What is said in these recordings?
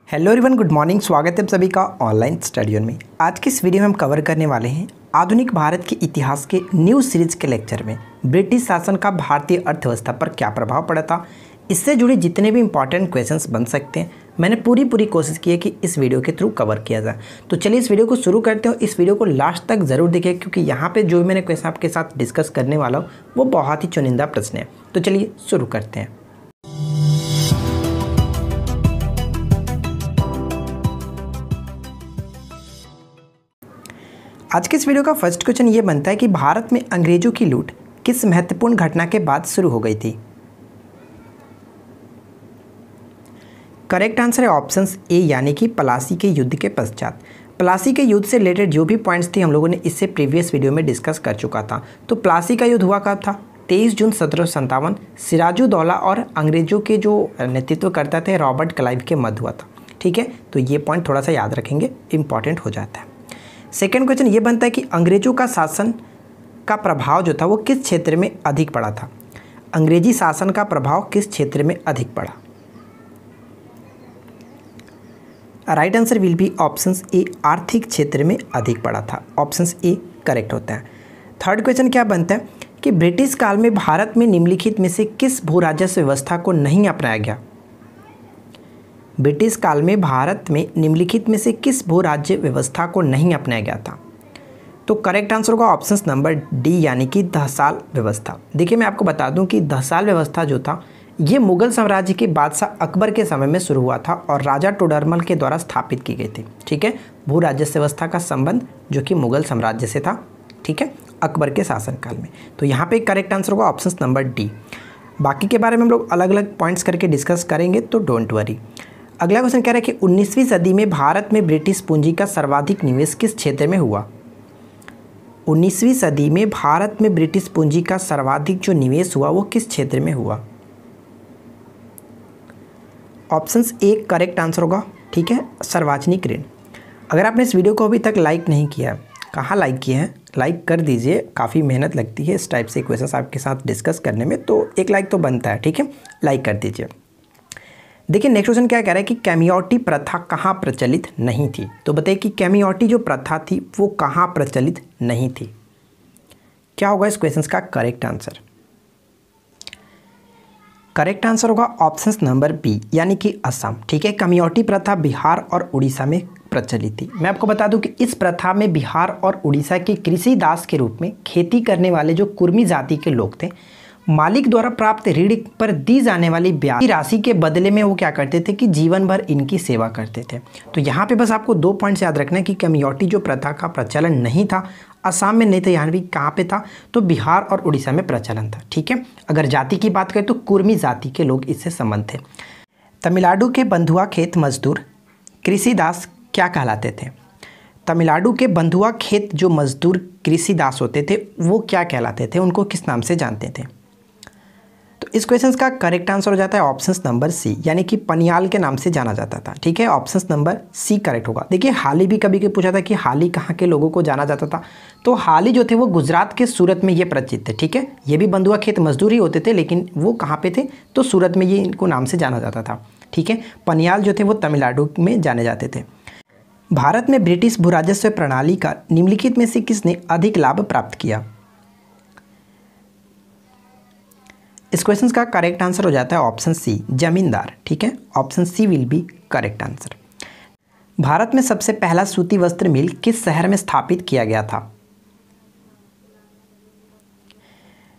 Hello everyone, good morning. स्वागत है आप सभी का ऑनलाइन स्टडी में। आज की इस वीडियो में हम कवर करने वाले हैं आधुनिक भारत के इतिहास के न्यू सीरीज के लेक्चर में ब्रिटिश शासन का भारतीय अर्थव्यवस्था पर क्या प्रभाव पड़ा था। इससे जुड़े जितने भी इंपॉर्टेंट क्वेश्चंस बन सकते हैं मैंने पूरी कोशिश की है कि इस वीडियो के थ्रू कवर किया जाए। तो चलिए इस वीडियो को शुरू करते हैं। इस वीडियो को लास्ट तक ज़रूर देखिए क्योंकि यहाँ पर जो भी मैंने क्वेश्चन आपके साथ डिस्कस करने वाला हूँ वो बहुत ही चुनिंदा प्रश्न है। तो चलिए शुरू करते हैं। आज के इस वीडियो का फर्स्ट क्वेश्चन ये बनता है कि भारत में अंग्रेजों की लूट किस महत्वपूर्ण घटना के बाद शुरू हो गई थी। करेक्ट आंसर है ऑप्शंस ए यानी कि प्लासी के युद्ध के पश्चात। प्लासी के युद्ध से रिलेटेड जो भी पॉइंट्स थे हम लोगों ने इससे प्रीवियस वीडियो में डिस्कस कर चुका था। तो प्लासी का युद्ध हुआ कब था? 23 जून 1757 सिराजुद्दौला और अंग्रेजों के जो नेतृत्व करता थे रॉबर्ट क्लाइव के मध्य हुआ था। ठीक है, तो ये पॉइंट थोड़ा सा याद रखेंगे, इंपॉर्टेंट हो जाता है। सेकेंड क्वेश्चन ये बनता है कि अंग्रेजों का शासन का प्रभाव जो था वो किस क्षेत्र में अधिक पड़ा था। अंग्रेजी शासन का प्रभाव किस क्षेत्र में अधिक पड़ा? Right answer will be options A, आर्थिक क्षेत्र में अधिक पड़ा था। ऑप्शंस ए करेक्ट होता है। थर्ड क्वेश्चन क्या बनता है कि ब्रिटिश काल में भारत में निम्नलिखित में से किस भू राजस्व व्यवस्था को नहीं अपनाया गया। ब्रिटिश काल में भारत में निम्नलिखित में से किस भू राज्य व्यवस्था को नहीं अपनाया गया था? तो करेक्ट आंसर होगा ऑप्शन नंबर डी यानी कि दहसाल व्यवस्था। देखिए मैं आपको बता दूं कि दहसाल व्यवस्था जो था ये मुगल साम्राज्य के बादशाह अकबर के समय में शुरू हुआ था और राजा टोडरमल के द्वारा स्थापित की गई थी। ठीक है, भू राजस्व व्यवस्था का संबंध जो कि मुगल साम्राज्य से था। ठीक है, अकबर के शासनकाल में। तो यहाँ पे करेक्ट आंसर होगा ऑप्शन नंबर डी। बाकी के बारे में हम लोग अलग अलग पॉइंट्स करके डिस्कस करेंगे, तो डोंट वरी। अगला क्वेश्चन कह रहा है कि 19वीं सदी में भारत में ब्रिटिश पूंजी का सर्वाधिक निवेश किस क्षेत्र में हुआ। 19वीं सदी में भारत में ब्रिटिश पूंजी का सर्वाधिक जो निवेश हुआ वो किस क्षेत्र में हुआ? ऑप्शंस ए करेक्ट आंसर होगा। ठीक है, सार्वजनिक ऋण। अगर आपने इस वीडियो को अभी तक लाइक नहीं किया, कहाँ लाइक किए हैं, लाइक कर दीजिए। काफ़ी मेहनत लगती है इस टाइप से क्वेश्चंस आपके साथ डिस्कस करने में, तो एक लाइक तो बनता है। ठीक है, लाइक कर दीजिए। देखिए नेक्स्ट क्वेश्चन क्या कह रहा है कि कैमियोटी प्रथा कहाँ प्रचलित नहीं थी। तो बताइए कि कैमियोटी जो प्रथा थी वो कहाँ प्रचलित नहीं थी। क्या होगा इस क्वेश्चन का करेक्ट आंसर? करेक्ट आंसर होगा ऑप्शन नंबर बी यानी कि असम। ठीक है, कैमियोटी प्रथा बिहार और उड़ीसा में प्रचलित थी। मैं आपको बता दूं कि इस प्रथा में बिहार और उड़ीसा के कृषि दास के रूप में खेती करने वाले जो कुर्मी जाति के लोग थे, मालिक द्वारा प्राप्त ऋण पर दी जाने वाली ब्याज की राशि के बदले में वो क्या करते थे कि जीवन भर इनकी सेवा करते थे। तो यहाँ पे बस आपको 2 पॉइंट्स याद रखना है कि कैमियोटी जो प्रथा का प्रचलन नहीं था, असम में नहीं था, यहाँ भी कहाँ पे था तो बिहार और उड़ीसा में प्रचलन था। ठीक है, अगर जाति की बात करें तो कुर्मी जाति के लोग इससे संबंध थे। तमिलनाडु के बंधुआ खेत मजदूर कृषि दास क्या कहलाते थे? तमिलनाडु के बंधुआ खेत जो मजदूर कृषि दास होते थे वो क्या कहलाते थे, उनको किस नाम से जानते थे? तो इस क्वेश्चन का करेक्ट आंसर हो जाता है ऑप्शन नंबर सी यानी कि पनियाल के नाम से जाना जाता था। ठीक है, ऑप्शन नंबर सी करेक्ट होगा। देखिए हाली भी कभी पूछा था कि हाली कहाँ के लोगों को जाना जाता था, तो हाली जो थे वो गुजरात के सूरत में ये प्रचलित थे। ठीक है, ये भी बंधुआ खेत मजदूर ही होते थे लेकिन वो कहाँ पे थे तो सूरत में ये इनको नाम से जाना जाता था। ठीक है, पनियाल जो थे वो तमिलनाडु में जाने जाते थे। भारत में ब्रिटिश भू राजस्व प्रणाली का निम्नलिखित में से किसने अधिक लाभ प्राप्त किया? इस क्वेश्चन का करेक्ट आंसर हो जाता है ऑप्शन सी जमींदार। ठीक है, option C will be correct answer. Bharat में सबसे पहला सूती वस्त्र मिल किस शहर में स्थापित किया गया था?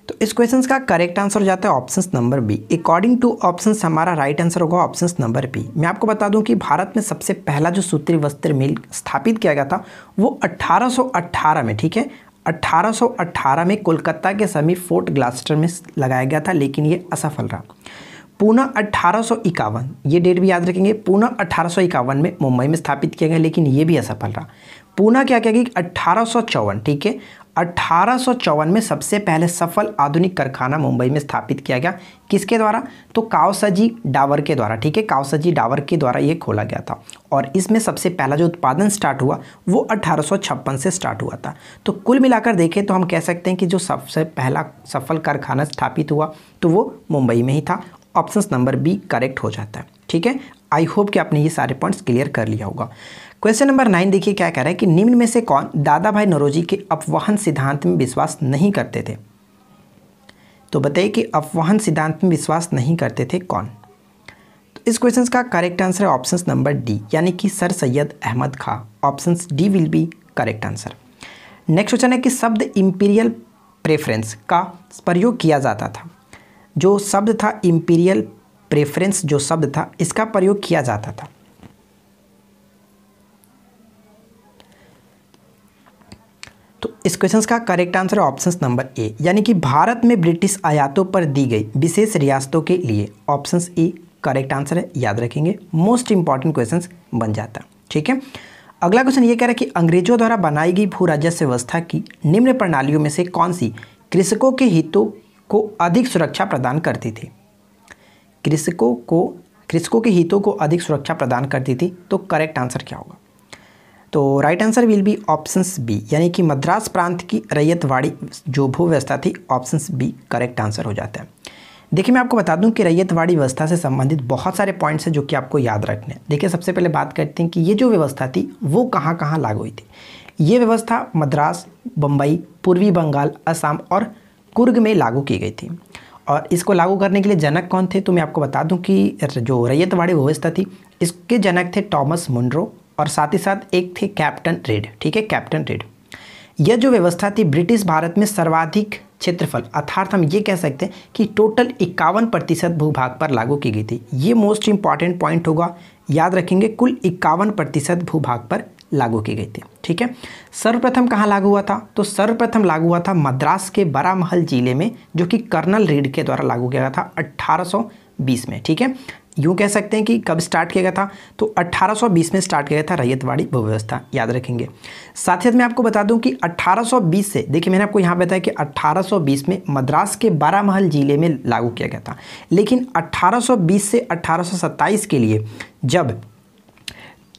तो इस क्वेश्चन का करेक्ट आंसर हो जाता है option number B. According to option हमारा राइट आंसर होगा ऑप्शन नंबर बी। मैं आपको बता दूं कि भारत में सबसे पहला जो सूती वस्त्र मिल स्थापित किया गया था वो 1818 में, ठीक है, 1818 में कोलकाता के समीप फोर्ट ग्लास्टर में लगाया गया था, लेकिन ये असफल रहा। पुनः 1851, ये डेट भी याद रखेंगे, पुनः 1851 में मुंबई में स्थापित किया गया, लेकिन ये भी असफल रहा। पुनः क्या किया गया 1854, ठीक है, 1854 में सबसे पहले सफल आधुनिक कारखाना मुंबई में स्थापित किया गया। किसके द्वारा? तो कावसजी डावर के द्वारा। ठीक है, कावसजी डावर के द्वारा ये खोला गया था और इसमें सबसे पहला जो उत्पादन स्टार्ट हुआ वो 1856 से स्टार्ट हुआ था। तो कुल मिलाकर देखें तो हम कह सकते हैं कि जो सबसे पहला सफल कारखाना स्थापित हुआ तो वो मुंबई में ही था। ऑप्शन नंबर बी करेक्ट हो जाता है। ठीक है, आई होप कि आपने ये सारे पॉइंट्स क्लियर कर लिया होगा। क्वेश्चन नंबर 9 देखिए क्या कह रहा है कि निम्न में से कौन दादा भाई नौरोजी के अपवहन सिद्धांत में विश्वास नहीं करते थे। तो बताइए कि अपवहन सिद्धांत में विश्वास नहीं करते थे कौन। तो इस क्वेश्चन का करेक्ट आंसर है ऑप्शन नंबर डी, यानी कि sir Syed Ahmad Khan. Option D will be correct answer. Next question है कि शब्द इंपीरियल प्रेफरेंस का प्रयोग किया जाता था। जो शब्द था इंपीरियल प्रेफरेंस, जो शब्द था इसका प्रयोग किया जाता था। तो इस क्वेश्चन का करेक्ट आंसर है ऑप्शन नंबर ए, यानी कि भारत में ब्रिटिश आयातों पर दी गई विशेष रियासतों के लिए। ऑप्शन ए करेक्ट आंसर है, याद रखेंगे, मोस्ट इंपॉर्टेंट क्वेश्चन बन जाता है। ठीक है, अगला क्वेश्चन ये कह रहा है कि अंग्रेजों द्वारा बनाई गई भू राजस्व व्यवस्था की निम्न प्रणालियों में से कौन सी कृषकों के हितों को अधिक सुरक्षा प्रदान करती थी। कृषकों के हितों को अधिक सुरक्षा प्रदान करती थी। तो करेक्ट आंसर क्या होगा। तो right answer will be options B, यानी कि मद्रास प्रांत की रैयतवाड़ी जो भू व्यवस्था थी। ऑप्शंस बी करेक्ट आंसर हो जाता है। देखिए मैं आपको बता दूं कि रैयतवाड़ी व्यवस्था से संबंधित बहुत सारे पॉइंट्स हैं जो कि आपको याद रखने हैं। देखिए सबसे पहले बात करते हैं कि ये जो व्यवस्था थी वो कहाँ कहाँ लागू हुई थी। ये व्यवस्था मद्रास, बम्बई, पूर्वी बंगाल, असम और कुर्ग में लागू की गई थी। और इसको लागू करने के लिए जनक कौन थे, तो मैं आपको बता दूं कि जो रैयतवाड़ी व्यवस्था थी इसके जनक थे टॉमस मुनरो और साथ ही साथ एक थे कैप्टन रेड। ठीक है, कैप्टन रेड। यह जो व्यवस्था थी ब्रिटिश भारत में सर्वाधिक क्षेत्रफल, अर्थात हम ये कह सकते हैं कि टोटल 51% भूभाग पर लागू की गई थी। ये मोस्ट इंपॉर्टेंट पॉइंट होगा, याद रखेंगे, कुल 51% भूभाग पर लागू की गई थी। ठीक है, सर्वप्रथम कहाँ लागू हुआ था, तो सर्वप्रथम लागू हुआ था मद्रास के बारामहल जिले में, जो कि कर्नल रीड के द्वारा लागू किया गया था 1820 में। ठीक है, यूँ कह सकते हैं कि कब स्टार्ट किया गया था, तो 1820 में स्टार्ट किया गया था रैयतवाड़ी व्यवस्था, याद रखेंगे। साथ ही मैं आपको बता दूं कि 1820 से, देखिए मैंने आपको यहाँ बताया कि 1820 में मद्रास के बारामहल जिले में लागू किया गया था, लेकिन 1820 से 1827 के लिए जब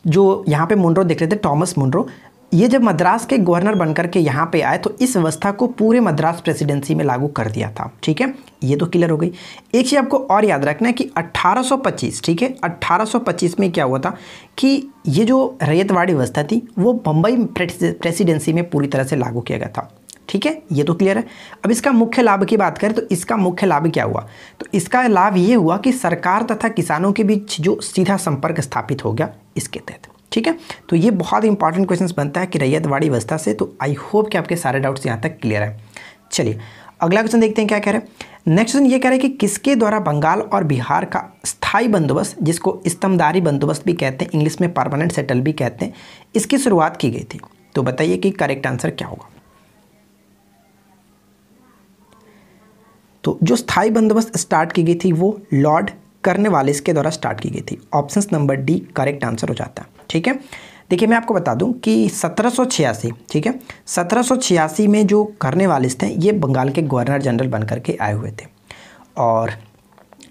जो यहाँ पे मुनरो देख रहे थे, टॉमस मुनरो, ये जब मद्रास के गवर्नर बनकर के यहाँ पे आए तो इस व्यवस्था को पूरे मद्रास प्रेसिडेंसी में लागू कर दिया था। ठीक है, ये तो क्लियर हो गई। एक चीज़ आपको और याद रखना है कि 1825, ठीक है, 1825 में क्या हुआ था कि ये जो रैयतवाड़ी व्यवस्था थी वो बम्बई प्रेसिडेंसी में पूरी तरह से लागू किया गया था। ठीक है, ये तो क्लियर है। अब इसका मुख्य लाभ की बात करें तो इसका मुख्य लाभ क्या हुआ, तो इसका लाभ ये हुआ कि सरकार तथा किसानों के बीच जो सीधा संपर्क स्थापित हो गया इसके तहत। ठीक है, तो ये बहुत इंपॉर्टेंट क्वेश्चन बनता है कि रैयतवाड़ी व्यवस्था से। तो आई होप कि आपके सारे डाउट्स यहाँ तक क्लियर है। चलिए अगला क्वेश्चन देखते हैं क्या कह रहे हैं। नेक्स्ट क्वेश्चन ये कह रहे हैं कि किसके द्वारा बंगाल और बिहार का स्थायी बंदोबस्त, जिसको स्तंभदारी बंदोबस्त भी कहते हैं, इंग्लिश में परमानेंट सेटल भी कहते हैं, इसकी शुरुआत की गई थी। तो बताइए कि करेक्ट आंसर क्या होगा। तो जो स्थायी बंदोबस्त स्टार्ट की गई थी वो लॉर्ड कॉर्नवालिस के द्वारा स्टार्ट की गई थी। Option number D correct answer हो जाता है। ठीक है, देखिए मैं आपको बता दूं कि 1786, ठीक है, 1786 में जो कॉर्नवालिस थे ये बंगाल के गवर्नर जनरल बनकर के आए हुए थे और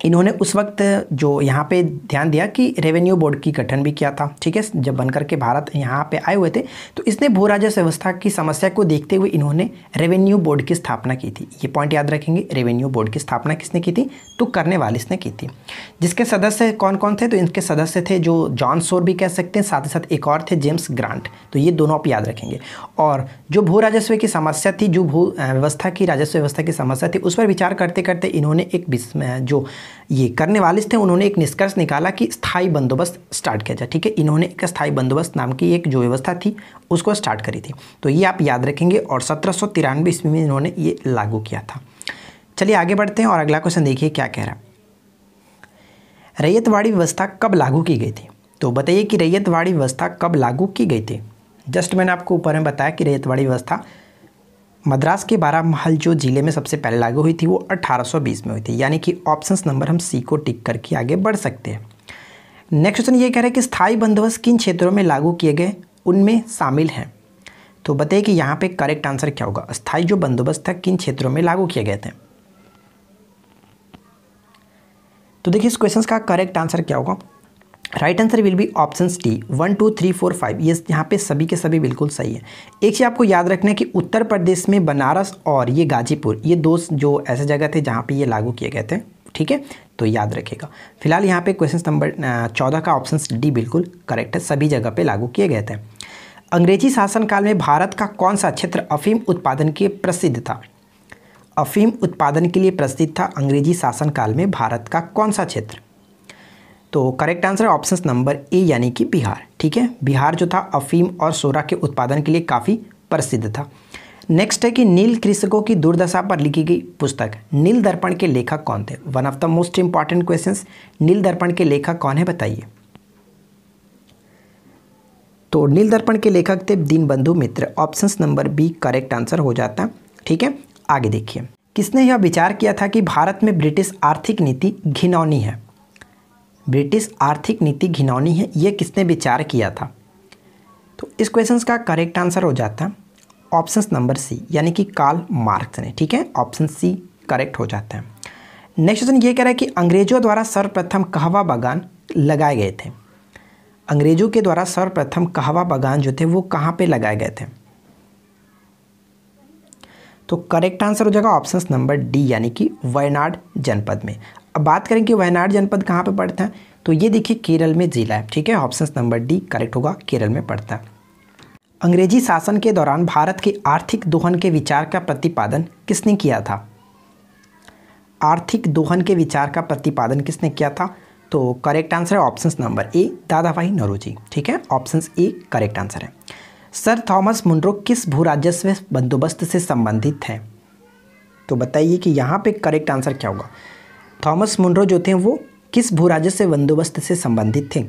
इन्होंने उस वक्त जो यहाँ पे ध्यान दिया कि रेवेन्यू बोर्ड की गठन भी किया था। ठीक है, जब बनकर के भारत यहाँ पे आए हुए थे तो इसने भू राजस्व व्यवस्था की समस्या को देखते हुए इन्होंने रेवेन्यू बोर्ड की स्थापना की थी। ये पॉइंट याद रखेंगे, रेवेन्यू बोर्ड की स्थापना किसने की थी, तो कॉर्नवालिस ने की थी। जिसके सदस्य कौन कौन थे, तो इनके सदस्य थे जो जॉन सोर भी कह सकते हैं, साथ ही साथ एक और थे जेम्स ग्रांट। तो ये दोनों आप याद रखेंगे। और जो भू राजस्व की समस्या थी, जो भू व्यवस्था की राजस्व व्यवस्था की समस्या थी, उस पर विचार करते करते इन्होंने एक जो ये कॉर्नवालिस थे उन्होंने एक निष्कर्ष निकाला कि स्थायी बंदोबस्त स्टार्ट किया जाए। ठीक है, इन्होंने एक स्थायी बंदोबस्त नाम की एक जो व्यवस्था थी उसको स्टार्ट करी थी। तो ये आप याद रखेंगे और 1793 ईस्वी में इन्होंने ये लागू किया था। चलिए आगे बढ़ते हैं और अगला क्वेश्चन देखिए क्या कह रहा है। रैयतवाड़ी व्यवस्था कब लागू की गई थी, तो बताइए कि रैयतवाड़ी व्यवस्था कब लागू की गई थी। जस्ट मैंने आपको ऊपर में बताया कि रैयतवाड़ी व्यवस्था मद्रास के बारामहल जो जिले में सबसे पहले लागू हुई थी वो 1820 में हुई थी, यानी कि ऑप्शंस नंबर हम सी को टिक करके आगे बढ़ सकते हैं। नेक्स्ट क्वेश्चन ये कह रहे हैं कि स्थायी बंदोबस्त किन क्षेत्रों में लागू किए गए, उनमें शामिल हैं। तो बताइए कि यहाँ पे करेक्ट आंसर क्या होगा। स्थायी जो बंदोबस्त था किन क्षेत्रों में लागू किए गए थे। तो देखिए इस क्वेश्चन का करेक्ट आंसर क्या होगा। Right answer will be option D 1 2 3 4 5। ये यहाँ पे सभी के सभी बिल्कुल सही है। एक चीज़ आपको याद रखना है कि उत्तर प्रदेश में बनारस और ये गाजीपुर, ये दो जो ऐसे जगह थे जहाँ पे ये लागू किए गए थे। ठीक है, तो याद रखिएगा। फिलहाल यहाँ पे क्वेश्चन नंबर 14 का ऑप्शन डी बिल्कुल करेक्ट है, सभी जगह पे लागू किए गए थे। अंग्रेजी शासनकाल में भारत का कौन सा क्षेत्र अफीम उत्पादन के प्रसिद्ध था? अफीम उत्पादन के लिए प्रसिद्ध था अंग्रेजी शासनकाल में भारत का कौन सा क्षेत्र? तो correct answer option number A यानी कि बिहार। ठीक है, बिहार जो था अफीम और सोरा के उत्पादन के लिए काफ़ी प्रसिद्ध था। नेक्स्ट है कि नील कृषकों की दुर्दशा पर लिखी गई पुस्तक नील दर्पण के लेखक कौन थे? One of the most important questions, Neel Darpan के लेखक कौन है बताइए। तो नील दर्पण के लेखक थे Dinabandhu Mitra. Option number B correct answer हो जाता है। ठीक है, आगे देखिए, किसने यह विचार किया था कि भारत में ब्रिटिश आर्थिक नीति घिनौनी है? ब्रिटिश आर्थिक नीति घिनौनी है, यह किसने विचार किया था? तो इस क्वेश्चन का करेक्ट आंसर हो जाता है ऑप्शन नंबर सी यानी कि कार्ल मार्क्स ने। ठीक है, ऑप्शन सी करेक्ट हो जाता है। नेक्स्ट क्वेश्चन ये कह रहा है कि अंग्रेजों द्वारा सर्वप्रथम कहवा बागान लगाए गए थे। अंग्रेजों के द्वारा सर्वप्रथम कहवा बागान जो थे वो कहाँ पे लगाए गए थे? तो करेक्ट आंसर हो जाएगा ऑप्शन नंबर डी यानी कि वायनाड जनपद में। अब बात करें कि वायनाड जनपद कहाँ पे पड़ता है, तो ये देखिए केरल में जिला है। ठीक है, ऑप्शन नंबर डी करेक्ट होगा, केरल में पड़ता है। अंग्रेजी शासन के दौरान भारत के आर्थिक दोहन के विचार का प्रतिपादन किसने किया था? आर्थिक दोहन के विचार का प्रतिपादन किसने किया था? तो करेक्ट आंसर है ऑप्शन नंबर ए दादा भाई नौरोजी। ठीक है, ऑप्शन ए करेक्ट आंसर है। सर थॉमस मुनरो किस भू राजस्व बंदोबस्त से संबंधित हैं? तो बताइए कि यहाँ पे करेक्ट आंसर क्या होगा। थॉमस मुनरो जो थे वो किस भू राजस्व बंदोबस्त से संबंधित थे?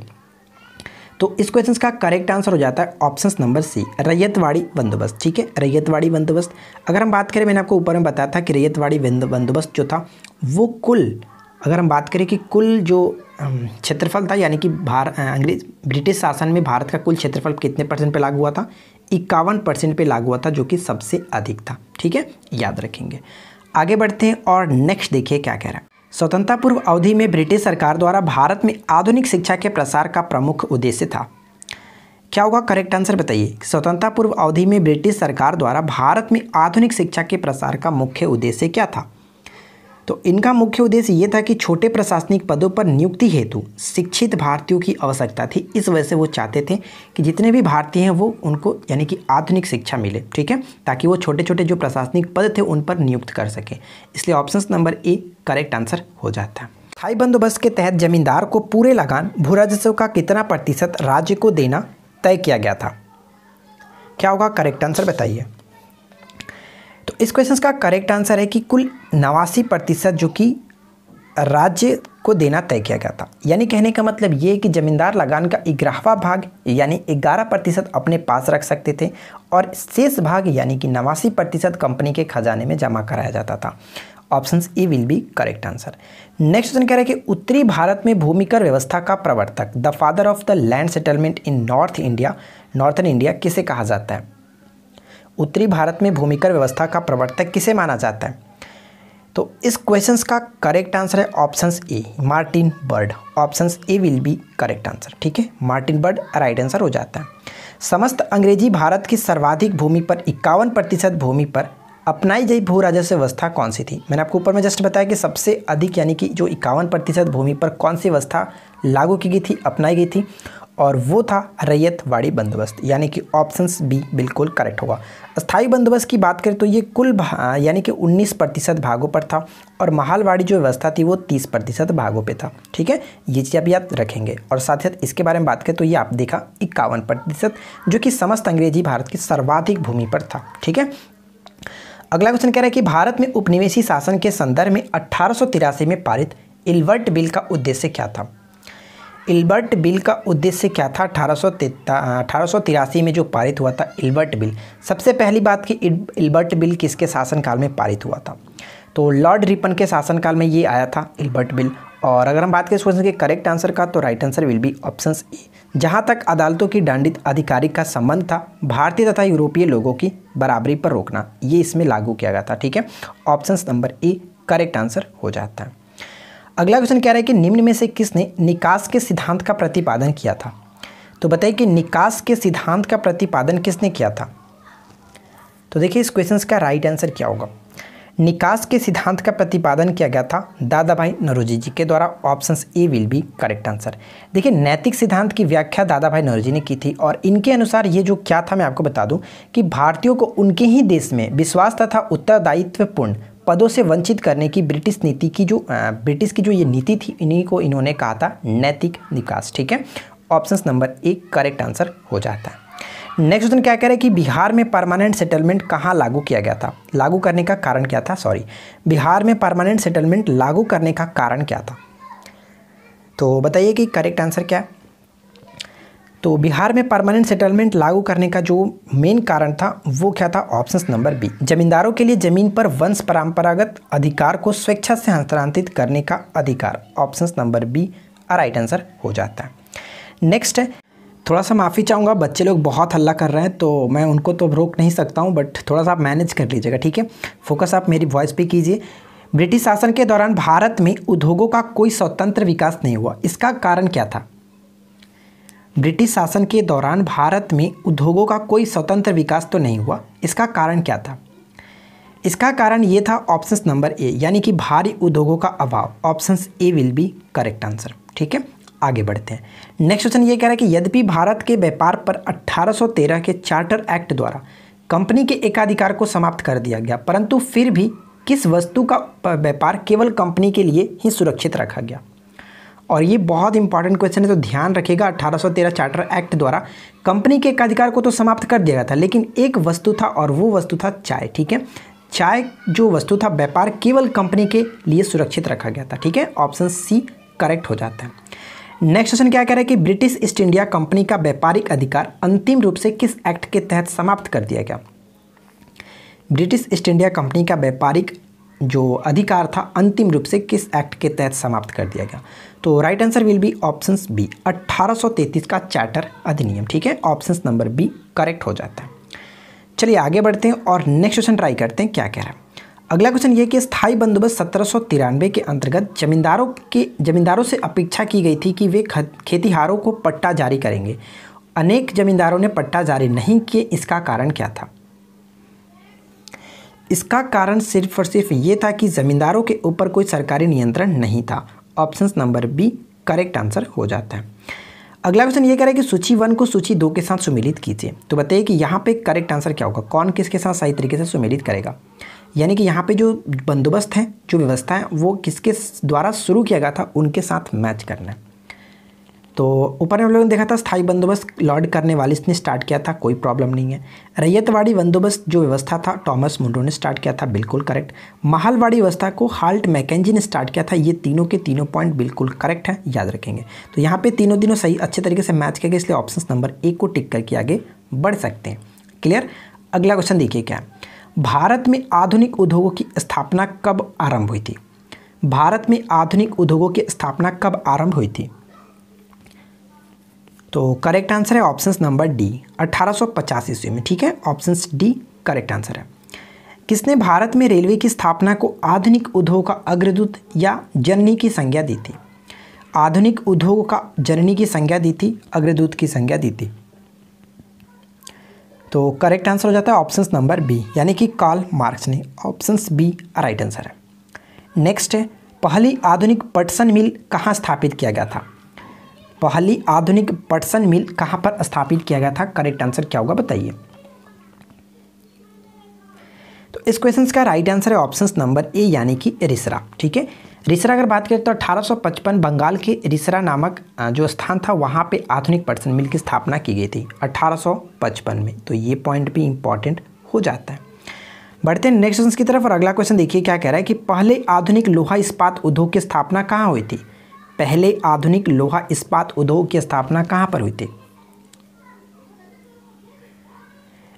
तो इस क्वेश्चन का करेक्ट आंसर हो जाता है ऑप्शन नंबर सी रैयतवाड़ी बंदोबस्त। ठीक है, रैयतवाड़ी बंदोबस्त। अगर हम बात करें, मैंने आपको ऊपर में बताया था कि रैयतवाड़ी बंदोबस्त जो था वो कुल, अगर हम बात करें कि कुल जो क्षेत्रफल था यानी कि ब्रिटिश शासन में भारत का कुल क्षेत्रफल कितने परसेंट पे लागू हुआ था? 51% पे लागू हुआ था, जो कि सबसे अधिक था। ठीक है, याद रखेंगे। आगे बढ़ते हैं और नेक्स्ट देखिए क्या कह रहा है। स्वतंत्रता पूर्व अवधि में ब्रिटिश सरकार द्वारा भारत में आधुनिक शिक्षा के प्रसार का प्रमुख उद्देश्य था। क्या होगा करेक्ट आंसर बताइए। स्वतंत्रता पूर्व अवधि में ब्रिटिश सरकार द्वारा भारत में आधुनिक शिक्षा के प्रसार का मुख्य उद्देश्य क्या था? तो इनका मुख्य उद्देश्य ये था कि छोटे प्रशासनिक पदों पर नियुक्ति हेतु शिक्षित भारतीयों की आवश्यकता थी। इस वजह से वो चाहते थे कि जितने भी भारतीय हैं वो उनको यानी कि आधुनिक शिक्षा मिले। ठीक है, ताकि वो छोटे छोटे जो प्रशासनिक पद थे उन पर नियुक्त कर सके। इसलिए option number A correct answer हो जाता है। स्थायी बंदोबस्त के तहत जमींदार को पूरे लगान भू राजस्व का कितना प्रतिशत राज्य को देना तय किया गया था? क्या होगा करेक्ट आंसर बताइए। तो इस क्वेश्चन का करेक्ट आंसर है कि कुल 89% जो कि राज्य को देना तय किया गया था। यानी कहने का मतलब ये है कि जमींदार लगान का 11वां भाग यानी 11% अपने पास रख सकते थे और शेष भाग यानी कि 89% कंपनी के खजाने में जमा कराया जाता था। Option A will be correct answer. Next question कह रहा है कि उत्तरी भारत में भूमिकर व्यवस्था का प्रवर्तक, the father of the land settlement in northern India किसे कहा जाता है? उत्तरी भारत में भूमिकर व्यवस्था का प्रवर्तक किसे माना जाता है? तो इस क्वेश्चंस का करेक्ट आंसर है option A Martin bird. Option A will be correct answer. ठीक है, मार्टिन बर्ड राइट आंसर हो जाता है। समस्त अंग्रेजी भारत की सर्वाधिक भूमि पर 51% भूमि पर अपनाई गई भू राजस्व व्यवस्था कौन सी थी? मैंने आपको ऊपर में जस्ट बताया कि सबसे अधिक यानी कि जो 51% भूमि पर कौन सी व्यवस्था लागू की गई थी, अपनाई गई थी, और वो था रैयतवाड़ी बंदोबस्त। यानी कि ऑप्शन बी बिल्कुल करेक्ट होगा। स्थायी बंदोबस्त की बात करें तो ये कुल यानी कि 19% भागों पर था और महालवाड़ी जो व्यवस्था थी वो 30% भागों पे था। ठीक है, ये चीज़ आप याद रखेंगे। और साथ ही इसके बारे में बात करें तो ये आप देखा 51% जो कि समस्त अंग्रेजी भारत की सर्वाधिक भूमि पर था। ठीक है, अगला क्वेश्चन कह रहा है कि भारत में उपनिवेशी शासन के संदर्भ में 1883 में पारित इल्बर्ट बिल का उद्देश्य क्या था? इल्बर्ट बिल का उद्देश्य क्या था? 1883 में जो पारित हुआ था इल्बर्ट बिल। सबसे पहली बात कि इल्बर्ट बिल किसके शासनकाल में पारित हुआ था? तो लॉर्ड रिपन के शासनकाल में ये आया था इल्बर्ट बिल। और अगर हम बात करें इस क्वेश्चन के करेक्ट आंसर का तो right answer will be option A. जहाँ तक अदालतों की दंडित अधिकारी का संबंध था, भारतीय तथा यूरोपीय लोगों की बराबरी पर रोकना, ये इसमें लागू किया गया था। ठीक है, option number A correct answer हो जाता है। अगला क्वेश्चन कह रहा है कि निम्न में से किसने निकास के सिद्धांत का प्रतिपादन किया था? तो बताइए कि निकास के सिद्धांत का प्रतिपादन किसने किया था? तो देखिए इस क्वेश्चन का राइट आंसर क्या होगा। निकास के सिद्धांत का प्रतिपादन किया गया था दादा भाई नौरोजी जी के द्वारा। Options A will be correct answer. देखिए, नैतिक सिद्धांत की व्याख्या दादा भाई नौरोजी ने की थी और इनके अनुसार ये जो क्या था, मैं आपको बता दूं कि भारतीयों को उनके ही देश में विश्वास तथा उत्तरदायित्वपूर्ण पदों से वंचित करने की ब्रिटिश की जो ये नीति थी, इन्हीं को इन्होंने कहा था नैतिक निकास। ठीक है, option number A correct answer हो जाता है। नेक्स्ट क्वेश्चन क्या कह रहा है कि बिहार में परमानेंट सेटलमेंट कहाँ लागू किया गया था? लागू करने का कारण क्या था? बिहार में परमानेंट सेटलमेंट लागू करने का कारण क्या था? तो बताइए कि करेक्ट आंसर क्या है। तो बिहार में परमानेंट सेटलमेंट लागू करने का जो मेन कारण था वो क्या था? ऑप्शन नंबर बी, जमींदारों के लिए जमीन पर वंश परंपरागत अधिकार को स्वेच्छा से हस्तांतरित करने का अधिकार। Option number B right answer हो जाता है। नेक्स्ट है, थोड़ा सा माफ़ी चाहूँगा, बच्चे लोग बहुत हल्ला कर रहे हैं तो मैं उनको तो रोक नहीं सकता हूँ, बट थोड़ा सा आप मैनेज कर लीजिएगा। ठीक है, फोकस आप मेरी वॉइस पे कीजिए। ब्रिटिश शासन के दौरान भारत में उद्योगों का कोई स्वतंत्र विकास नहीं हुआ, इसका कारण क्या था? ब्रिटिश शासन के दौरान भारत में उद्योगों का कोई स्वतंत्र विकास तो नहीं हुआ, इसका कारण क्या था? इसका कारण ये था ऑप्शन नंबर ए, यानी कि भारी उद्योगों का अभाव। Option A will be correct answer. ठीक है, आगे बढ़ते हैं। नेक्स्ट क्वेश्चन ये कह रहा है कि यद्यपि भारत के व्यापार पर 1813 के चार्टर एक्ट द्वारा कंपनी के एकाधिकार को समाप्त कर दिया गया, परंतु फिर भी किस वस्तु का व्यापार केवल कंपनी के लिए ही सुरक्षित रखा गया? और ये बहुत इंपॉर्टेंट क्वेश्चन है, तो ध्यान रखिएगा। 1813 चार्टर एक्ट द्वारा कंपनी के एकाधिकार को तो समाप्त कर दिया गया था, लेकिन एक वस्तु था और वो वस्तु था चाय। ठीक है, चाय जो वस्तु था व्यापार केवल कंपनी के लिए सुरक्षित रखा गया था। ठीक है, ऑप्शन सी करेक्ट हो जाता है। नेक्स्ट क्वेश्चन क्या कह रहा है कि ब्रिटिश ईस्ट इंडिया कंपनी का व्यापारिक अधिकार अंतिम रूप से किस एक्ट के तहत समाप्त कर दिया गया? ब्रिटिश ईस्ट इंडिया कंपनी का व्यापारिक जो अधिकार था अंतिम रूप से किस एक्ट के तहत समाप्त कर दिया गया? तो right answer will be option B, 1833 का चार्टर अधिनियम। ठीक है, ऑप्शन नंबर बी करेक्ट हो जाता है। चलिए आगे बढ़ते हैं और नेक्स्ट क्वेश्चन ट्राई करते हैं क्या कह रहा है। अगला क्वेश्चन ये कि स्थायी बंदोबस्त 1793 के अंतर्गत जमींदारों से अपेक्षा की गई थी कि वे खेतीहारों को पट्टा जारी करेंगे। अनेक जमींदारों ने पट्टा जारी नहीं किए, इसका कारण क्या था? इसका कारण सिर्फ और सिर्फ ये था कि जमींदारों के ऊपर कोई सरकारी नियंत्रण नहीं था। Option number B correct answer हो जाता है। अगला क्वेश्चन ये कह रहा है कि सूची 1 को सूची 2 के साथ सुमेलित कीजिए। तो बताइए कि यहाँ पे करेक्ट आंसर क्या होगा, कौन किसके साथ सही तरीके से सुमेलित करेगा? यानी कि यहाँ पे जो बंदोबस्त है, जो व्यवस्था है, वो किसके द्वारा शुरू किया गया था, उनके साथ मैच करना है। तो ऊपर में हम लोगों ने देखा था स्थायी बंदोबस्त लॉर्ड कॉर्नवालिस ने स्टार्ट किया था, कोई प्रॉब्लम नहीं है। रैयतवाड़ी बंदोबस्त जो व्यवस्था था टॉमस मुनरो ने स्टार्ट किया था, बिल्कुल करेक्ट। महलवाड़ी व्यवस्था को हाल्ट मैकेंजी ने स्टार्ट किया था। ये तीनों के तीनों पॉइंट बिल्कुल करेक्ट है, याद रखेंगे। तो यहाँ पे तीनों सही अच्छे तरीके से मैच किया गया, इसलिए ऑप्शन नंबर ए को टिक करके आगे बढ़ सकते हैं। क्लियर। अगला क्वेश्चन देखिए क्या, भारत में आधुनिक उद्योगों की स्थापना कब आरंभ हुई थी? भारत में आधुनिक उद्योगों की स्थापना कब आरंभ हुई थी? तो करेक्ट आंसर है ऑप्शन नंबर डी, 1850 ईस्वी में। ठीक है, ऑप्शन डी करेक्ट आंसर है। किसने भारत में रेलवे की स्थापना को आधुनिक उद्योग का अग्रदूत या जननी की संज्ञा दी थी? आधुनिक उद्योग का जननी की संज्ञा दी थी, अग्रदूत की संज्ञा दी थी। तो करेक्ट आंसर हो जाता है ऑप्शन नंबर बी, यानी कि कार्ल मार्क्स ने। ऑप्शन बी राइट आंसर है। नेक्स्ट है, पहली आधुनिक पटसन मिल कहाँ स्थापित किया गया था? पहली आधुनिक पटसन मिल कहाँ पर स्थापित किया गया था? करेक्ट आंसर क्या होगा बताइए। तो इस क्वेश्चन का राइट आंसर है ऑप्शन नंबर ए, यानी कि रिसरा। ठीक है, रिसरा अगर बात करें तो 1855 बंगाल के रिसरा नामक जो स्थान था वहाँ पे आधुनिक पटसन मिल की स्थापना की गई थी 1855 में। तो ये पॉइंट भी इंपॉर्टेंट हो जाता है। बढ़ते हैं नेक्स्ट क्वेश्चन की तरफ और अगला क्वेश्चन देखिए क्या कह रहा है कि पहले आधुनिक लोहा इस्पात उद्योग की स्थापना कहाँ हुई थी? पहले आधुनिक लोहा इस्पात उद्योग की स्थापना कहाँ पर हुई थी?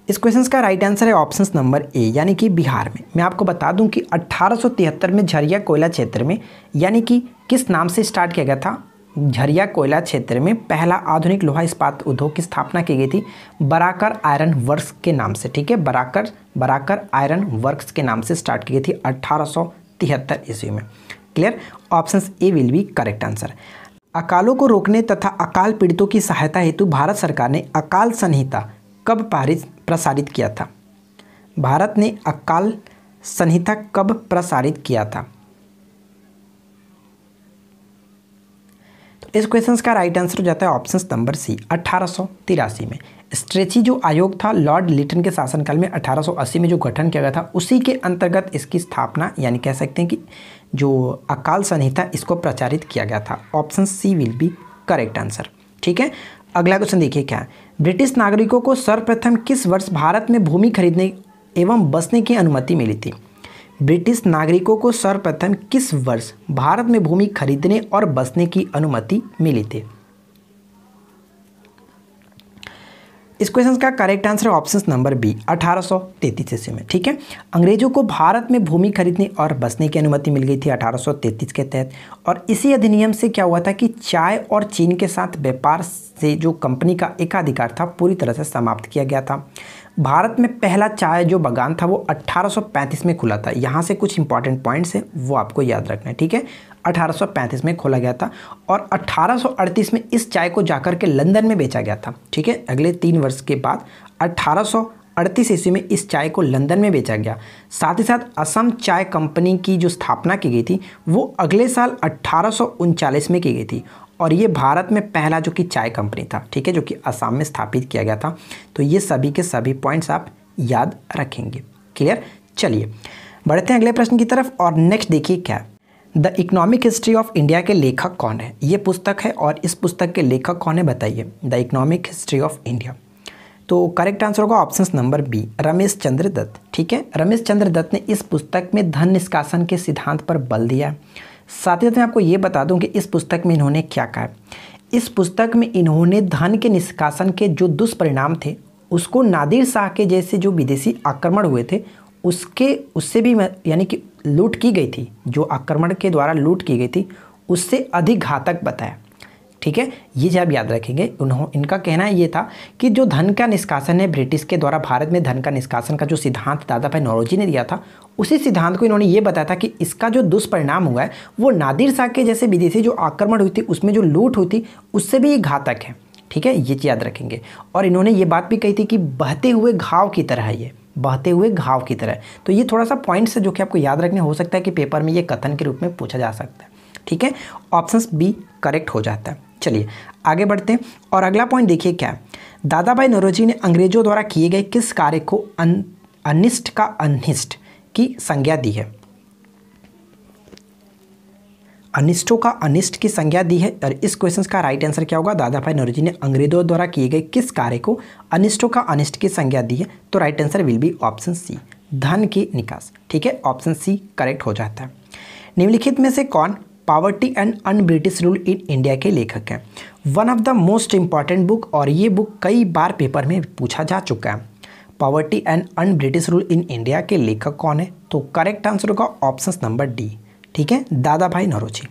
इस क्वेश्चन का राइट आंसर है ऑप्शन नंबर ए, यानी कि बिहार में। मैं आपको बता दूं कि 1873 में झरिया कोयला क्षेत्र में, यानी कि किस नाम से स्टार्ट किया गया था? झरिया कोयला क्षेत्र में पहला आधुनिक लोहा इस्पात उद्योग की स्थापना की गई थी बराकर आयरन वर्क्स के नाम से। ठीक है, बराकर आयरन वर्क्स के नाम से स्टार्ट की गई थी 1873 ईस्वी में। Clear, option A will be correct answer. अकालों को रोकने तथा अकाल पीड़ितों की सहायता हेतु भारत सरकार ने अकाल संहिता कब प्रसारित किया था? भारत ने अकाल संहिता कब प्रसारित किया था? तो इस क्वेश्चन का राइट आंसर हो जाता है ऑप्शन नंबर सी, 1883 में। स्ट्रेची जो आयोग था लॉर्ड लिटन के शासनकाल में 1880 में जो गठन किया गया था, उसी के अंतर्गत इसकी स्थापना, यानी कह सकते हैं कि जो अकाल संहिता, इसको प्रचारित किया गया था। Option C will be correct answer. ठीक है, अगला क्वेश्चन देखिए क्या है। ब्रिटिश नागरिकों को सर्वप्रथम किस वर्ष भारत में भूमि खरीदने एवं बसने की अनुमति मिली थी? ब्रिटिश नागरिकों को सर्वप्रथम किस वर्ष भारत में भूमि खरीदने और बसने की अनुमति मिली थी? इस क्वेश्चन का correct answer option number B, 1833 ईस्वी में। ठीक है, अंग्रेजों को भारत में भूमि खरीदने और बसने की अनुमति मिल गई थी 1833 के तहत। और इसी अधिनियम से क्या हुआ था कि चाय और चीन के साथ व्यापार से जो कंपनी का एकाधिकार था पूरी तरह से समाप्त किया गया था। भारत में पहला चाय जो बागान था वो 1835 में खुला था। यहाँ से कुछ इंपॉर्टेंट पॉइंट्स हैं वो आपको याद रखना है। ठीक है, 1835 में खोला गया था और 1838 में इस चाय को जाकर के लंदन में बेचा गया था। ठीक है, अगले 3 वर्ष के बाद 1838 ईस्वी में इस चाय को लंदन में बेचा गया। साथ ही साथ असम चाय कंपनी की जो स्थापना की गई थी वो अगले साल 1839 में की गई थी और ये भारत में पहला जो कि चाय कंपनी था। ठीक है, जो कि असम में स्थापित किया गया था। तो ये सभी के सभी पॉइंट्स आप याद रखेंगे। क्लियर, चलिए बढ़ते हैं अगले प्रश्न की तरफ। और नेक्स्ट देखिए क्या है, the economic history of India के लेखक कौन है? ये पुस्तक है और इस पुस्तक के लेखक कौन है बताइए। The economic history of India, तो करेक्ट आंसर होगा option number B, Ramesh Chandra Dutt. ठीक है, रमेश चंद्र दत्त ने इस पुस्तक में धन निष्कासन के सिद्धांत पर बल दिया है। साथ ही साथ मैं आपको ये बता दूं कि इस पुस्तक में इन्होंने क्या कहा है। इस पुस्तक में इन्होंने धन के निष्कासन के जो दुष्परिणाम थे उसको नादिर शाह के जैसे जो विदेशी आक्रमण हुए थे उससे भी यानी कि लूट की गई थी, जो आक्रमण के द्वारा लूट की गई थी उससे अधिक घातक बताया। ठीक है, ये जब याद रखेंगे। इनका कहना ये था कि जो धन का निष्कासन है ब्रिटिश के द्वारा भारत में धन का निष्कासन का जो सिद्धांत दादा भाई नौरोजी ने दिया था, उसी सिद्धांत को इन्होंने ये बताया था कि इसका जो दुष्परिणाम हुआ है वो नादिर शाह के जैसे विदेशी जो आक्रमण हुई थी उसमें जो लूट हुई थी उससे भी घातक है। ठीक है, ये याद रखेंगे। और इन्होंने ये बात भी कही थी कि बहते हुए घाव की तरह है, ये बहते हुए घाव की तरह। तो ये थोड़ा सा पॉइंट्स है जो कि आपको याद रखने, हो सकता है कि पेपर में ये कथन के रूप में पूछा जा सकता है। ठीक है, ऑप्शन बी करेक्ट हो जाता है। चलिए आगे बढ़ते हैं और अगला पॉइंट देखिए क्या है। दादा भाई नौरोजी ने अंग्रेजों द्वारा किए गए किस कार्य को अनिष्ट का अनिष्ट की संज्ञा दी है? अनिष्टों का अनिष्ट की संज्ञा दी है। और इस क्वेश्चन का राइट आंसर क्या होगा? दादा भाई नौरोजी ने अंग्रेजों द्वारा किए गए किस कार्य को अनिष्टों का अनिष्ट की संज्ञा दी है? तो right answer will be option C, धन की निकास। ठीक है, ऑप्शन सी करेक्ट हो जाता है। निम्नलिखित में से कौन poverty and un British rule in India के लेखक हैं? One of the most important book, और ये बुक कई बार पेपर में पूछा जा चुका है। Poverty and un British rule in India के लेखक कौन है? तो करेक्ट आंसर होगा ऑप्शन नंबर डी। ठीक है, दादा भाई नौरोजी।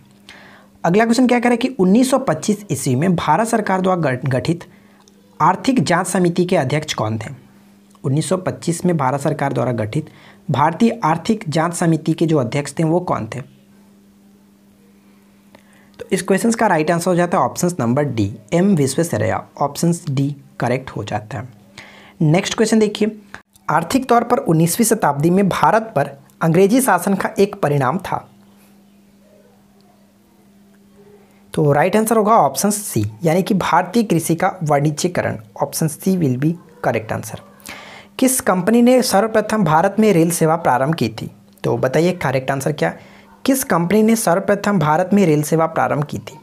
अगला क्वेश्चन क्या करे कि 1925 ईस्वी में भारत सरकार द्वारा गठित आर्थिक जांच समिति के अध्यक्ष कौन थे? 1925 में भारत सरकार द्वारा गठित भारतीय आर्थिक जांच समिति के जो अध्यक्ष थे वो कौन थे? तो इस क्वेश्चन का राइट आंसर हो जाता है option number D, M Visvesvaraya. Option D correct हो जाता है। नेक्स्ट क्वेश्चन देखिए, आर्थिक तौर पर 19वीं शताब्दी में भारत पर अंग्रेजी शासन का एक परिणाम था। तो राइट आंसर होगा ऑप्शन सी, यानी कि भारतीय कृषि का वाणिज्यीकरण। Option C will be correct answer. किस कंपनी ने सर्वप्रथम भारत में रेल सेवा प्रारंभ की थी? तो बताइए करेक्ट आंसर क्या, किस कंपनी ने सर्वप्रथम भारत में रेल सेवा प्रारंभ की थी?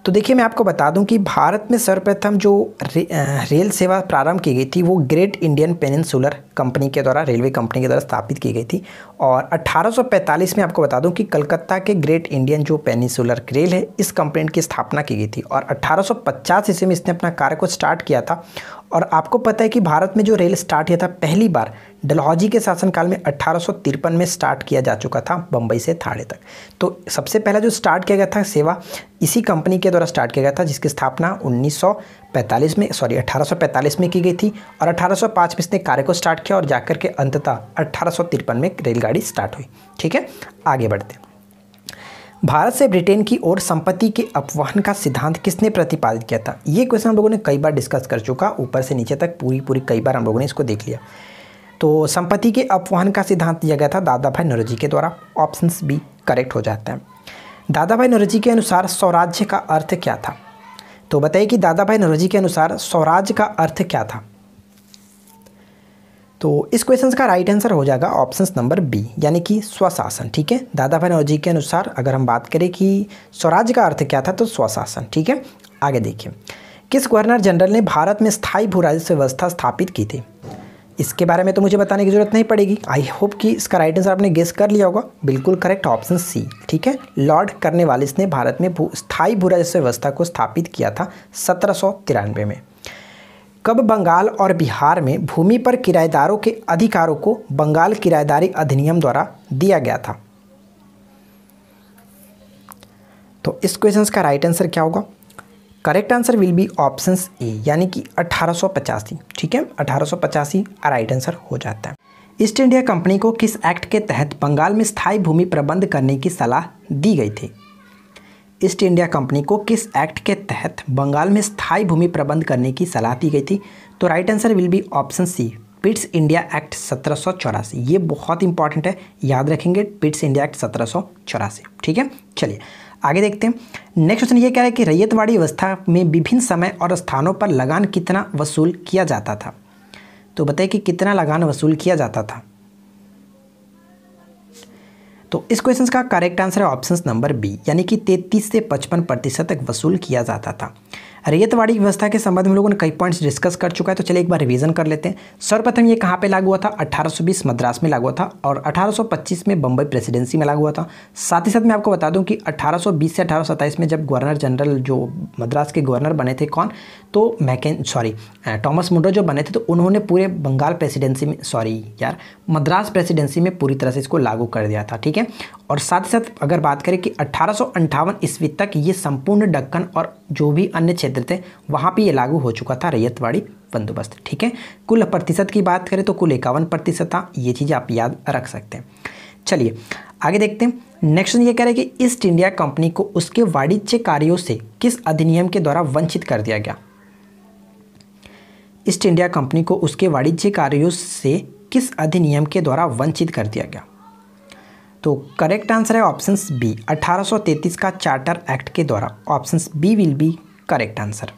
तो देखिए मैं आपको बता दूं कि भारत में सर्वप्रथम जो रेल सेवा प्रारंभ की गई थी वो ग्रेट इंडियन पेनिनसुलर कंपनी के द्वारा, रेलवे कंपनी के द्वारा स्थापित की गई थी। और 1845 में आपको बता दूं कि कलकत्ता के ग्रेट इंडियन जो पेनिनसुलर रेल है इस कंपनी की स्थापना की गई थी। और 1850 ईस्वी में इसने अपना कार्य को स्टार्ट किया था। और आपको पता है कि भारत में जो रेल स्टार्ट किया था पहली बार डलहौजी के शासनकाल में 1853 में स्टार्ट किया जा चुका था, बम्बई से थाने तक। तो सबसे पहला जो स्टार्ट किया गया था सेवा इसी कंपनी के द्वारा स्टार्ट किया गया था, जिसकी स्थापना 1845 में की गई थी। और 1805 में इसने कार्य को स्टार्ट किया और जाकर के अंततः 1853 में रेलगाड़ी स्टार्ट हुई। ठीक है, आगे बढ़ते हैं। भारत से ब्रिटेन की ओर संपत्ति के अपवहन का सिद्धांत किसने प्रतिपादित किया था? ये क्वेश्चन हम लोगों ने कई बार डिस्कस कर चुका, ऊपर से नीचे तक पूरी कई बार हम लोगों ने इसको देख लिया। तो संपत्ति के अपवहन का सिद्धांत दिया गया था दादा भाई नौरोजी के द्वारा। ऑप्शन बी करेक्ट हो जाता है। दादा भाई नौरोजी के अनुसार स्वराज्य का अर्थ क्या था? तो बताइए कि दादा भाई नौरोजी के अनुसार स्वराज्य का अर्थ क्या था? तो इस क्वेश्चन का राइट आंसर हो जाएगा ऑप्शन नंबर बी, यानी कि स्वशासन। ठीक है, दादा भाई नौरोजी के अनुसार अगर हम बात करें कि स्वराज्य का अर्थ क्या था तो स्वशासन। ठीक है, आगे देखिए, किस गवर्नर जनरल ने भारत में स्थायी भू राजस्व व्यवस्था स्थापित की थी? इसके बारे में तो मुझे बताने की जरूरत नहीं पड़ेगी। आई होप कि इसका राइट आंसर आपने गेस कर लिया होगा। बिल्कुल करेक्ट, ऑप्शन सी। ठीक है, लॉर्ड कॉर्नवालिस ने भारत में स्थायी भू राजस्व व्यवस्था को स्थापित किया था 1793 में। कब बंगाल और बिहार में भूमि पर किराएदारों के अधिकारों को बंगाल किराएदारी अधिनियम द्वारा दिया गया था? तो इस क्वेश्चन का राइट आंसर क्या होगा? Correct answer will be option A, यानी कि 1885। ठीक है, 1885 राइट आंसर हो जाता है। ईस्ट इंडिया कंपनी को किस एक्ट के तहत बंगाल में स्थायी भूमि प्रबंध करने की सलाह दी गई थी? ईस्ट इंडिया कंपनी को किस एक्ट के तहत बंगाल में स्थायी भूमि प्रबंध करने की सलाह दी गई थी? तो right answer will be option C, Pitt's India Act 1784। ये बहुत इंपॉर्टेंट है, याद रखेंगे, पिट्स इंडिया एक्ट 1784। ठीक है, चलिए आगे देखते हैं। नेक्स्ट क्वेश्चन ये कह रहा है कि रैयतवाड़ी व्यवस्था में विभिन्न समय और स्थानों पर लगान कितना वसूल किया जाता था? तो बताइए कि कितना लगान वसूल किया जाता था? तो इस क्वेश्चन का करेक्ट आंसर है ऑप्शन नंबर बी, यानी कि 33 से 55% तक वसूल किया जाता था। रैयतवाड़ी व्यवस्था के संबंध में लोगों ने कई पॉइंट्स डिस्कस कर चुका है, तो चलिए एक बार रिवीजन कर लेते हैं। सर्वप्रथम ये कहाँ पे लागू हुआ था? 1820 मद्रास में लागू हुआ था और 1825 में बम्बई प्रेसिडेंसी में लागू हुआ था। साथ ही साथ मैं आपको बता दूं कि 1820 से 1827 में जब गवर्नर जनरल जो मद्रास के गवर्नर बने थे, कौन? तो टॉमस मुंड्रो जो बने थे, तो उन्होंने पूरे बंगाल प्रेसिडेंसी में मद्रास प्रेसिडेंसी में पूरी तरह से इसको लागू कर दिया था। ठीक है, और साथ ही साथ अगर बात करें कि 1858 ईस्वी तक ये संपूर्ण दक्कन और जो भी अन्य क्षेत्र थे वहाँ पे ये लागू हो चुका था रैयतवाड़ी बंदोबस्त। ठीक है, कुल प्रतिशत की बात करें तो कुल 51% था। ये चीज़ आप याद रख सकते हैं। चलिए आगे देखते हैं। नेक्स्ट ये कह रहे हैं कि ईस्ट इंडिया कंपनी को उसके वाणिज्य कार्यों से किस अधिनियम के द्वारा वंचित कर दिया गया? ईस्ट इंडिया कंपनी को उसके वाणिज्य कार्यों से किस अधिनियम के द्वारा वंचित कर दिया गया? तो करेक्ट आंसर है ऑप्शन बी, 1833 का चार्टर एक्ट के द्वारा। Option B will be correct answer.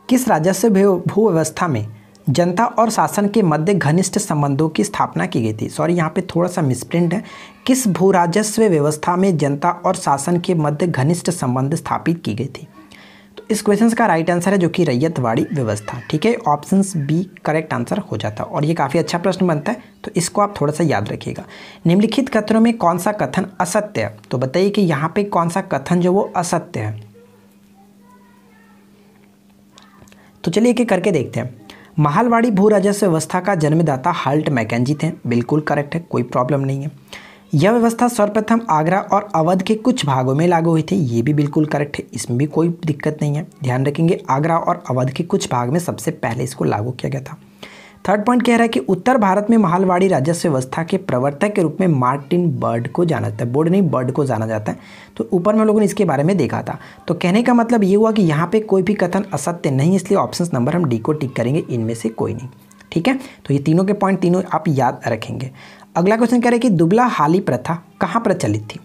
किस राजस्व भू व्यवस्था में जनता और शासन के मध्य घनिष्ठ संबंधों की स्थापना की गई थी? सॉरी, यहाँ पे थोड़ा सा मिसप्रिंट है। किस भू राजस्व व्यवस्था में जनता और शासन के मध्य घनिष्ठ संबंध स्थापित की गई थी? तो इस क्वेश्चन का राइट आंसर है जो कि रैयतवाड़ी व्यवस्था। ठीक है, ऑप्शन बी करेक्ट आंसर हो जाता है और ये काफ़ी अच्छा प्रश्न बनता है, तो इसको आप थोड़ा सा याद रखिएगा। निम्नलिखित कथनों में कौन सा कथन असत्य है? तो बताइए कि यहाँ पे कौन सा कथन जो वो असत्य है। तो चलिए एक एक करके देखते हैं। महालवाड़ी भू राजस्व व्यवस्था का जन्मदाता हाल्ट मैकेंजी थे। बिल्कुल करेक्ट है, कोई प्रॉब्लम नहीं है। यह व्यवस्था सर्वप्रथम आगरा और अवध के कुछ भागों में लागू हुई थी। ये भी बिल्कुल करेक्ट है, इसमें भी कोई दिक्कत नहीं है। ध्यान रखेंगे, आगरा और अवध के कुछ भाग में सबसे पहले इसको लागू किया गया था। थर्ड पॉइंट कह रहा है कि उत्तर भारत में महालवाड़ी राजस्व व्यवस्था के प्रवर्तक के रूप में मार्टिन बर्ड को जाना जाता है। बोर्ड नहीं, बर्ड को जाना जाता है। तो ऊपर में लोगों ने इसके बारे में देखा था। तो कहने का मतलब ये हुआ कि यहाँ पे कोई भी कथन असत्य नहीं, इसलिए ऑप्शन नंबर हम डी को टिक करेंगे, इनमें से कोई नहीं। ठीक है, तो ये तीनों के पॉइंट तीनों आप याद रखेंगे। अगला क्वेश्चन कह रहे हैं कि दुबला हाली प्रथा कहाँ प्रचलित थी?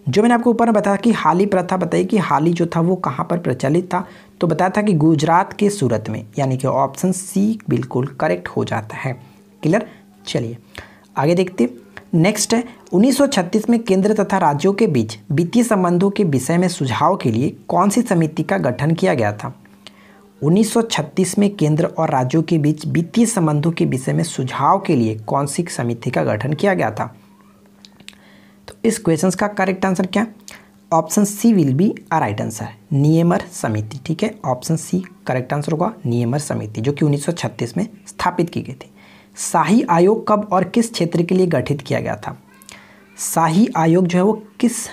जो मैंने आपको ऊपर में बताया कि हाली प्रथा, बताइए कि हाली जो था वो कहाँ पर प्रचलित था? तो बताया था कि गुजरात के सूरत में, यानी कि ऑप्शन सी बिल्कुल करेक्ट हो जाता है। क्लियर, चलिए आगे देखते। नेक्स्ट है 1936 में केंद्र तथा राज्यों के बीच वित्तीय संबंधों के विषय में सुझाव के लिए कौन सी समिति का गठन किया गया था? 1936 में केंद्र और राज्यों के बीच वित्तीय संबंधों के विषय में सुझाव के लिए कौन सी समिति का गठन किया गया था? तो इस क्वेश्चन का करेक्ट आंसर क्या? Option C will be a right answer, नियमर समिति। ठीक है, ऑप्शन सी करेक्ट आंसर होगा, नियमर समिति, जो कि 1936 में स्थापित की गई थी। शाही आयोग कब और किस क्षेत्र के लिए गठित किया गया था? शाही आयोग जो है वो किस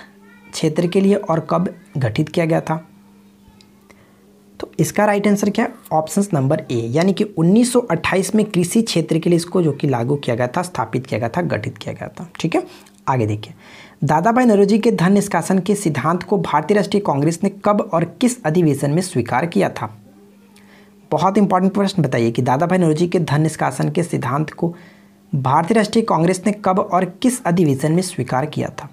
क्षेत्र के लिए और कब गठित किया गया था? तो इसका राइट आंसर क्या है? ऑप्शन नंबर ए, यानी कि 1928 में कृषि क्षेत्र के लिए इसको जो कि लागू किया गया था, स्थापित किया गया था, गठित किया गया था। ठीक है, आगे देखिए। दादा भाई नौरोजी के धन निष्कासन के सिद्धांत को भारतीय राष्ट्रीय कांग्रेस ने कब और किस अधिवेशन में स्वीकार किया था? बहुत इंपॉर्टेंट प्रश्न, बताइए कि दादा भाई नौरोजी के धन निष्कासन के सिद्धांत को भारतीय राष्ट्रीय कांग्रेस ने कब और किस अधिवेशन में स्वीकार किया था?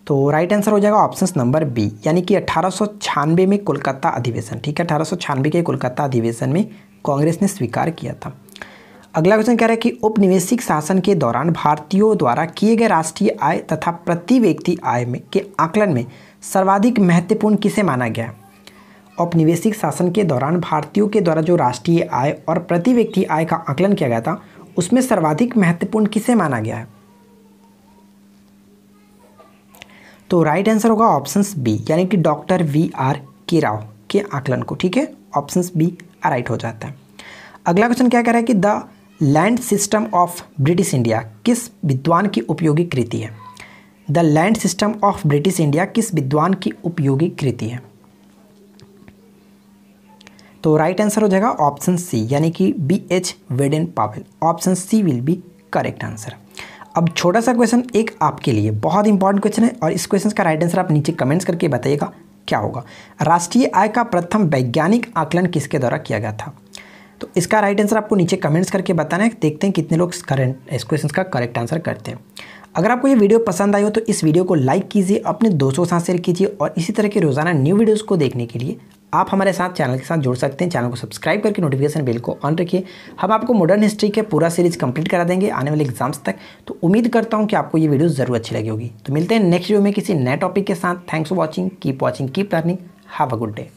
तो राइट आंसर हो जाएगा ऑप्शन नंबर बी, यानी कि 1896 में कोलकाता अधिवेशन। ठीक है, 1896 के कोलकाता अधिवेशन में कांग्रेस ने स्वीकार किया था। अगला क्वेश्चन कह रहा है कि औपनिवेशिक शासन के दौरान भारतीयों द्वारा किए गए राष्ट्रीय आय तथा प्रति व्यक्ति आय में के आकलन में सर्वाधिक महत्वपूर्ण किसे माना गया है? औपनिवेशिक शासन के दौरान भारतीयों के द्वारा जो राष्ट्रीय आय और प्रति व्यक्ति आय का आकलन किया गया था, उसमें सर्वाधिक महत्वपूर्ण किसे माना गया है? तो राइट आंसर होगा ऑप्शन बी, यानी कि डॉक्टर वी.आर. के राव के आकलन को। ठीक है, ऑप्शन बी राइट हो जाता है। अगला क्वेश्चन क्या कह रहा है कि the land system of British India किस विद्वान की उपयोगी कृति है? The land system of British India किस विद्वान की उपयोगी कृति है? तो राइट आंसर हो जाएगा ऑप्शन सी, यानी कि B.H. Baden Powell. Option C will be correct answer. अब छोटा सा क्वेश्चन एक आपके लिए, बहुत इंपॉर्टेंट क्वेश्चन है, और इस क्वेश्चन का राइट आंसर आप नीचे कमेंट्स करके बताइएगा क्या होगा। राष्ट्रीय आय का प्रथम वैज्ञानिक आकलन किसके द्वारा किया गया था? तो इसका राइट आंसर आपको नीचे कमेंट्स करके बताना है। देखते हैं कितने लोग इस क्वेश्चन का करेक्ट आंसर करते हैं। अगर आपको ये वीडियो पसंद आई हो तो इस वीडियो को लाइक कीजिए, अपने दोस्तों के साथ शेयर कीजिए, और इसी तरह के रोजाना न्यू वीडियोस को देखने के लिए आप हमारे साथ चैनल के साथ जुड़ सकते हैं। चैनल को सब्सक्राइब करके नोटिफिकेशन बेल को ऑन रखिए। हम आपको मॉडर्न हिस्ट्री के पूरा सीरीज कंप्लीट करा देंगे आने वाले एग्जाम्स तक। तो उम्मीद करता हूँ कि आपको ये वीडियो जरूर अच्छी लगी होगी। तो मिलते हैं नेक्स्ट वीडियो में किसी नए टॉपिक के साथ। Thanks for watching, keep learning, have a good day.